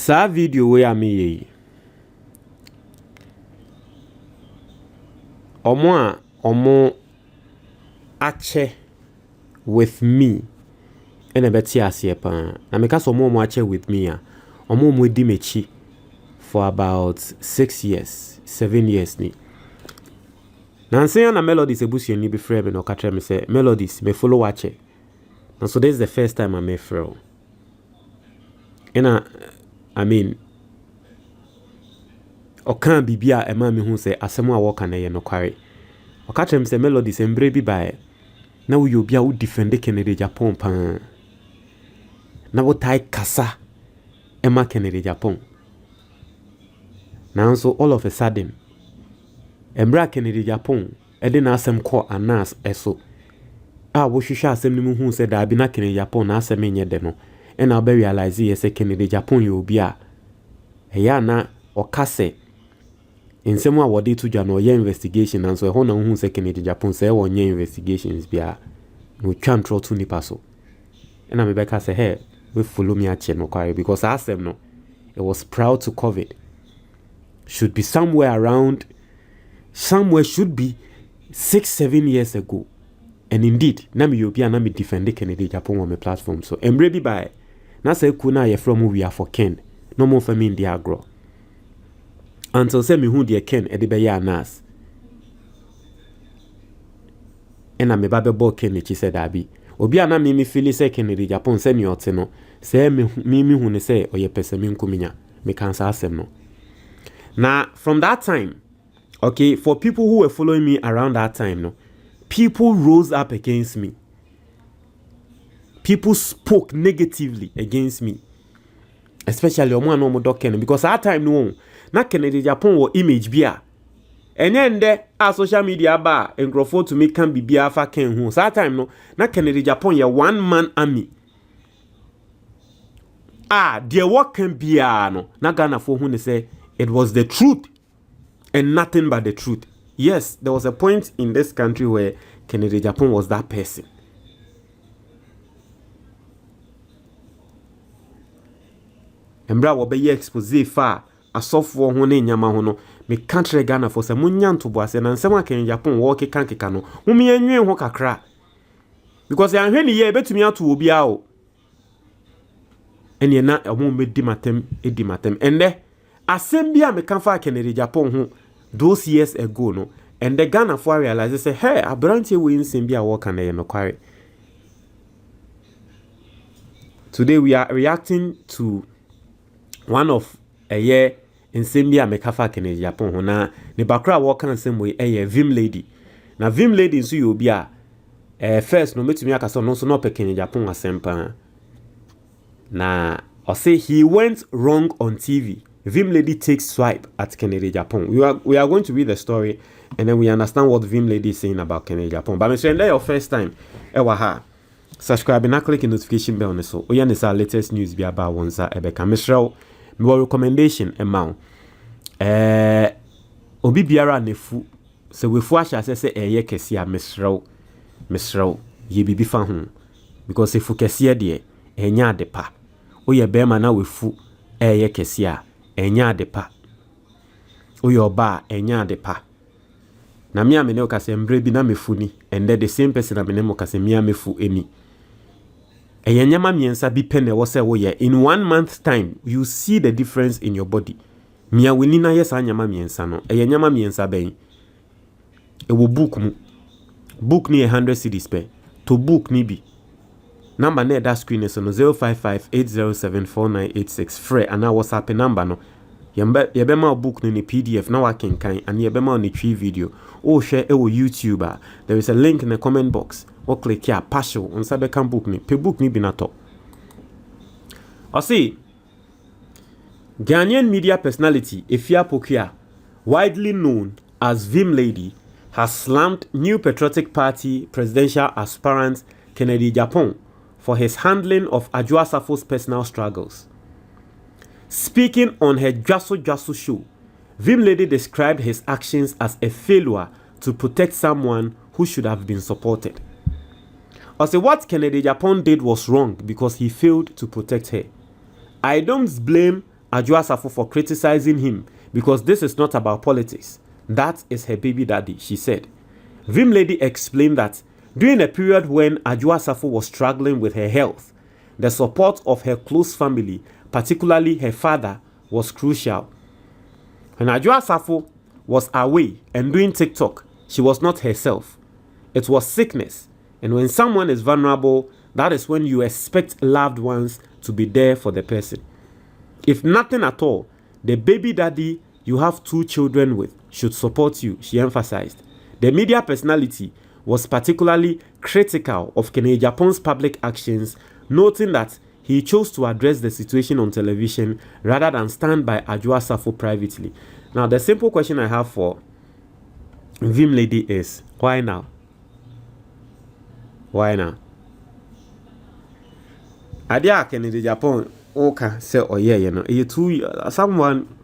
Sa video we ame omo ache with me ene beti ase pa na meka so omo ache with me a omo di mechi for about 6 years 7 years ni na nsen na Melodies ebusu ni be frame me no ka tell me say Melodies me follow ache. And so this is the first time I met Fro. And I mean, o kan bibia e ma me hu say asemo a wo kan ye no kware. O ka tell me say Melodies embre bi bae. Na wo yobia wo defend Kennedy Agyapong pan. Na wo tai kasa e ma Kennedy Agyapong. Now so all of a sudden embra Kennedy Agyapong e de na asem ko anas eso. Wo hwehwe asem ni mu hu se da bi na Kennedy Agyapong na asem enye de no e na be realize ye se Kennedy Agyapong ye obi a eya na okase ensem a wode to dwa no ye investigation and so e ho na hu se Kennedy Agyapong se wo nye investigations bia no twantro to nipa so e na me be ka se hey we follow me ache no kware because asem no it was proud to COVID should be somewhere should be 6-7 years ago. And indeed, na me European na me defend Kennedy Agyapong on my platform. So embre bi by na say kuna ye from we are for Ken. No more for me in the agro. Until say me hu de Ken e de be ya nas. And me ba be bo Ken chi said abi. Obi ana me feel say Kennedy Agyapong say me ote no. Say me hu ne say oye pese me nkuminya. Me kan sa asem no. Now from that time, okay, for people who were following me around that time no. People rose up against me. People spoke negatively against me. Especially omo no mo doken because at time no na Kennedy Agyapong wo image bia. Enye a social media ba engrofo to make can bibia fa ken hu. So at time no na Kennedy Agyapong ye one man army. There what can be no na Ghana for hu ne say it was the truth and nothing but the truth. Yes, there was a point in this country where Kennedy Agyapong was that person. Embra wo be ye expose fa asofo ho ne nyama ho no me country Ghana for se munya ntobo ase na nsem a Kennedy Agyapong wo keka no mu me anwen ho kakra because ya hwe ni ye betumi ato obi a o ene na omo me di matem ende asem bia me kan fa Kennedy Agyapong ho those years ago no and the Ghana for realize say hey abranche we nsem bia wo kan ye no kware. Today we are reacting to one of a year in Simbia Mekafa Kennedy Agyapong ho na ne bakra wo kan nsem we Vim Lady. Na Vim Lady nso yo bia first no metumi akasa no so no pe Kennedy Agyapong asempa. Na I say he went wrong on TV. Vim Lady takes swipe at Kennedy Agyapong. We are going to read the story and then we understand what Vim Lady is saying about Kennedy Agyapong. But Mr. Ende, your first time, subscribe and click the notification bell on so. Oya nisa latest news be about onza ebeka. Mr. My recommendation amount. Obi biara nefu. So we fu asha say eye kesi a Mr. Ye bibi fa ho. Because if kesi de enya adepa. Oya bema na we fu eye kesi a enya adepa. Oya oba enya adepa. Na mi amene okase mbre bi na mefuni and the same person amene mo kase mi amefu eni. Eyenyama miensa bi pene wo se wo ye in 1 month time you see the difference in your body. Mia weni na yes anyama miensa no. Eyenyama miensa ben. E wo book mu. Book ni 100 cedis pe. To book ni bi. Number na that screen is no 0558074986 free and our WhatsApp number no. Yebe ma book ni PDF na wa kenkan and yebe ma ni tree video o share e wo YouTuber. There is a link in the comment box. O click here partial on sabe kan book ni pe book ni bi na to. I see Ghanaian media personality Efia Pokia, widely known as Vim Lady, has slammed new patriotic party presidential aspirant Kennedy Agyapong for his handling of Adwoa Sarfo's personal struggles. Speaking on her Jaso show, Vim Lady described his actions as a failure to protect someone who should have been supported. I say what Kennedy Agyapong did was wrong because he failed to protect her. I don't blame Adwoa Sarfo for criticizing him because this is not about politics. That is her baby daddy, she said. Vim Lady explained that during a period when Adwoa Sarfo was struggling with her health, the support of her close family, particularly her father, was crucial. When Adwoa Sarfo was away and doing TikTok, she was not herself. It was sickness. And when someone is vulnerable, that is when you expect loved ones to be there for the person. If nothing at all, the baby daddy you have 2 children with should support you, she emphasized. The media personality was particularly critical of Agyapong's public actions, noting that he chose to address the situation on television rather than stand by Adwoa Sarfo privately. Now, the simple question I have for Vim Lady is, why now? Why now? Adia Agyapong, okay, say, oh yeah, you know, someone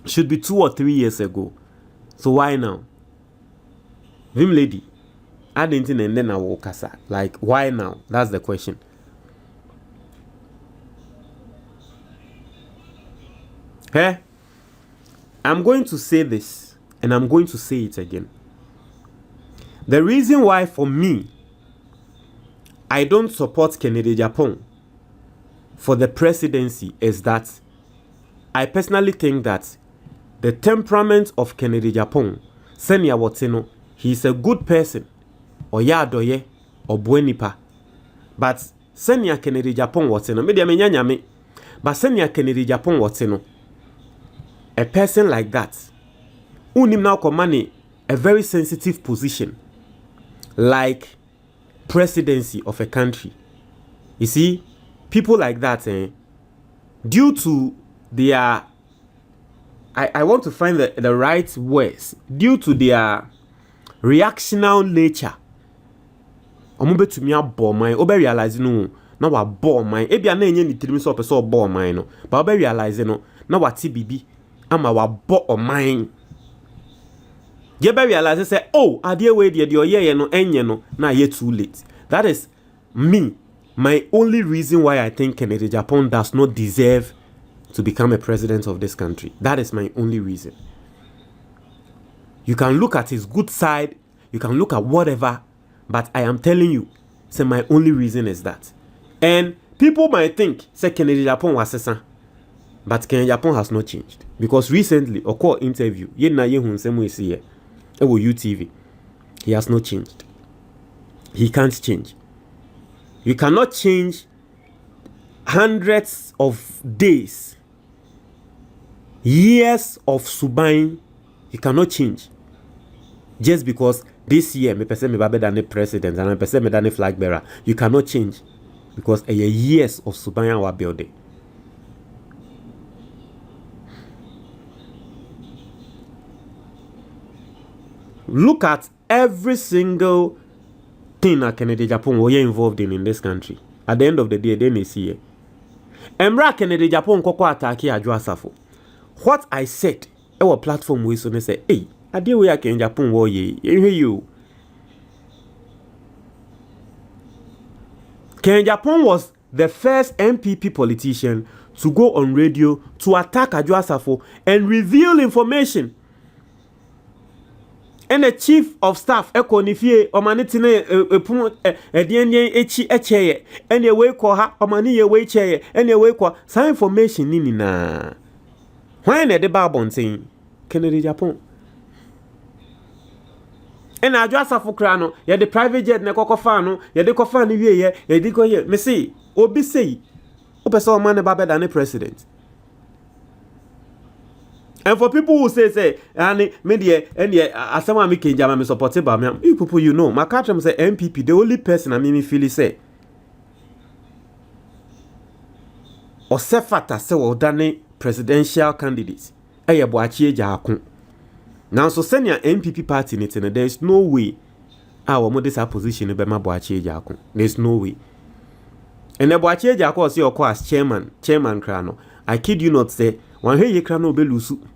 should be 2 or 3 years ago. So why now? Vim Lady, I didn't and then I walk aside. Like, why now? That's the question. Hey, I'm going to say this and I'm going to say it again. The reason why for me I don't support Agyapong for the presidency is that I personally think that the temperament of Agyapong, Senya Watino, he is a good person, or yadoye, or buenipa. But Senya Agyapong Watino, media menyanyame, but Senya Agyapong Watino, a person like that, unim now command a very sensitive position, like presidency of a country. You see, people like that, due to their, I want to find the right words, due to their reactional nature, omo betumi abɔ man obe realize no na wa bɔ man ebia na enye ni tirim so person bɔ man no ba obe realize no na wa ti bibi ama wa bɔ man ye be realize say oh adie we de oyeye no enye no na ye too late. That is me, my only reason why I think Agyapong does not deserve to become a president of this country. That is my only reason. You can look at his good side, you can look at whatever, but I am telling you, say my only reason is that. And people might think, say Agyapong was assassin, but Agyapong has not changed. Because recently, a call interview, UTV, he has not changed. He can't change. You cannot change hundreds of days, years of subain. You cannot change just because this year me person me better than the president and me person me than the flag bearer. You cannot change because a years of subain our building. Look at every single thing that Agyapong were involved in this country. At the end of the day, they may see it. Emra Agyapong koko attack Adwoa Sarfo. What I said, our platform we so say, hey, adie we Agyapong wo ye, you. Agyapong was the first MPP politician to go on radio to attack Adwoa Sarfo and reveal information. And the chief of staff ekonifie omanitine epun edienyen echi echeye and ye we ko ha omani ye we cheye and ye we ko some information ni na when e de ba bonten Agyapong and Adwoa Sarfo kra no ye the private jet na kokofa no ye de kofa no wie ye di ko ye me say obi say o person o man ba better than the president. And for people who say, and media, and as someone making Jama supported by me, you people, you know, my country say MPP, the only person I me feel say, or Sefata say, well, done presidential candidates. Aya Boachie Jakun. Now, so send your MPP party in it, and there is no way our modest opposition be my Boachie Jakun. There's no way. And the Boachie Jakun, see, of course, chairman Krano. I kid you not, say, one hey, Krano Belusu.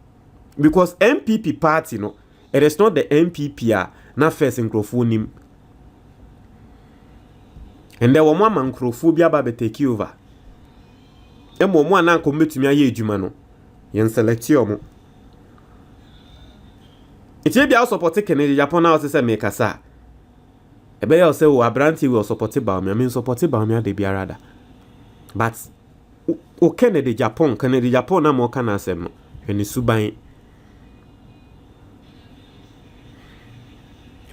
Because MPP party, no, it is not the MPP na first in Crofonim. And there were one man Crophobia Babe take over. emo mo ana ko metumi aye adwuma no yen select omo itie bia support Kennedy Agyapong na o se me kasa ebe ya o se wo abranti we support ba me me support ba me ade biara da but o Kennedy Agyapong na mo kana asem no eni suban.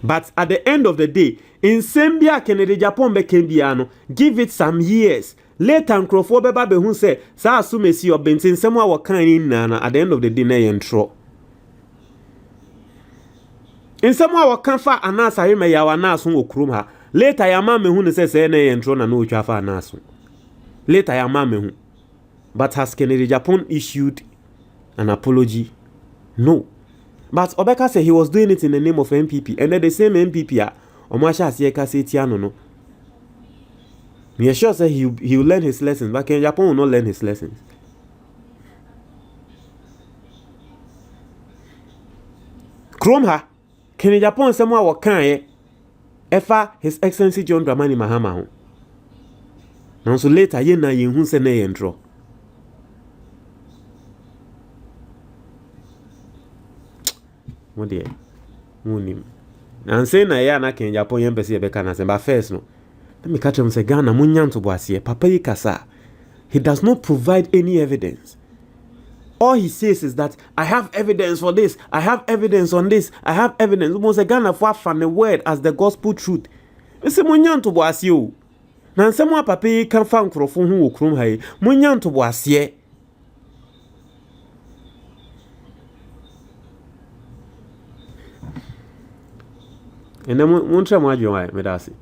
But at the end of the day, in Sambia Kennedy Agyapong be bia no, give it some years. Later nkrofo beba be hu say sa asume si obentin semo a wakan ni na at the end of the day na yentro. In semo a wakan fa anasa hwe me ya wanaso okrum ha. Later ya ma me hu ne say na yentro na no otwa fa anaso. Later ya ma me hu. But has Kennedy Agyapong issued an apology? No. But Obeka said he was doing it in the name of MPP, and then the same MPP Omasha Sieka Setiano no. Me sure say he will learn his lessons, but Kennedy Agyapong will not learn his lessons. Chrome ha Kennedy Agyapong semwa wakan efa His Excellency John Dramani Mahama ho. Now so later ye na hu se na yentro. Modie munim na nse na ya na Kennedy Agyapong yempese ye beka na se ba first no let me catch him say Ghana munyanto boasie papa yi kasa he does not provide any evidence. All he says is that I have evidence for this, I have evidence on this, I have evidence. Mo say Ghana for fan the word as the gospel truth. Me say munyanto boasie o na nse mo papa yi kan fa nkrofo hu okrum ha yi munyanto boasie. And then won't try my joy, Medasi.